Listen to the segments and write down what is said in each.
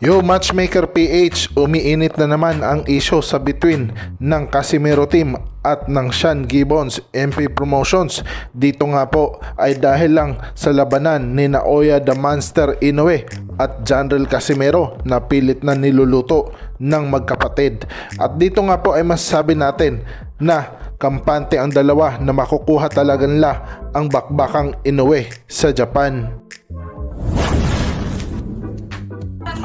Yo Matchmaker PH, umiinit na naman ang issue sa between ng Casimero team at ng Sean Gibbons MP Promotions. Dito nga po ay dahil lang sa labanan ni Naoya the Monster Inoue at Janrel Casimero na pilit na niluluto ng magkapatid. At dito nga po ay masasabi natin na kampante ang dalawa na makukuha talaga nila ang bakbakang Inoue sa Japan.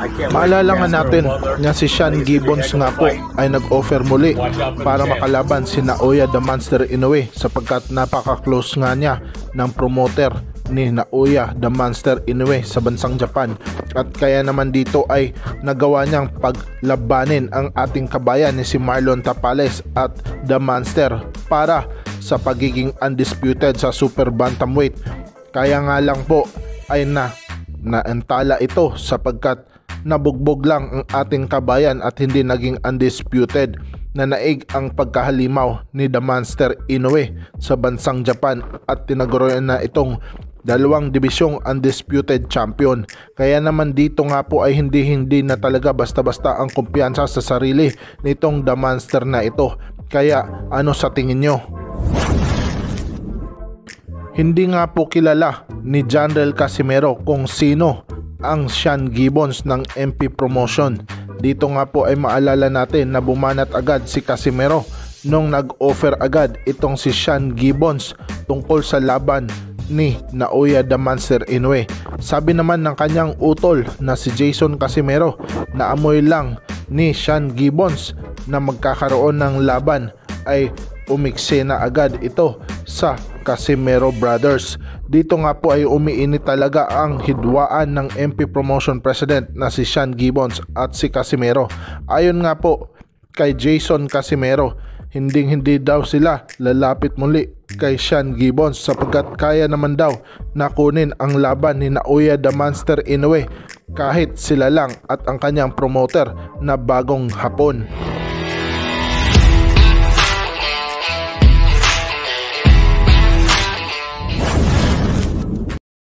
Maalala nga natin na si Sean Gibbons nga po ay nag-offer muli para makalaban si Naoya the Monster Inoue sapagkat napaka-close nga niya ng promoter ni Naoya the Monster Inoue sa bansang Japan, at kaya naman dito ay nagawa niyang paglabanin ang ating kabayan ni si Marlon Tapales at the Monster para sa pagiging undisputed sa super bantamweight. Kaya nga lang po ay naantala ito sapagkat nabugbog lang ang ating kabayan at hindi naging undisputed. Nanaig ang pagkahalimaw ni The Monster Inoue sa bansang Japan at tinagurian na itong dalawang dibisyong undisputed champion. Kaya naman dito nga po ay hindi na talaga basta-basta ang kumpiyansa sa sarili nitong The Monster na ito. Kaya ano sa tingin nyo? Hindi nga po kilala ni Janrel Casimero kung sino ang Sean Gibbons ng MP Promotion. Dito nga po ay maalala natin na bumanat agad si Casimero nung nag-offer agad itong si Sean Gibbons tungkol sa laban ni Naoya the Monster Inoue. Sabi naman ng kanyang utol na si Jason Casimero na amoy lang ni Sean Gibbons na magkakaroon ng laban ay umiksena agad ito sa Casimero Brothers. Dito nga po ay umiinit talaga ang hidwaan ng MP Promotion President na si Sean Gibbons at si Casimero. Ayon nga po kay Jason Casimero, hindi daw sila lalapit muli kay Sean Gibbons sapagkat kaya naman daw na kunin ang laban ni Naoya the Monster Inoue kahit sila lang at ang kanyang promoter na bagong hapon.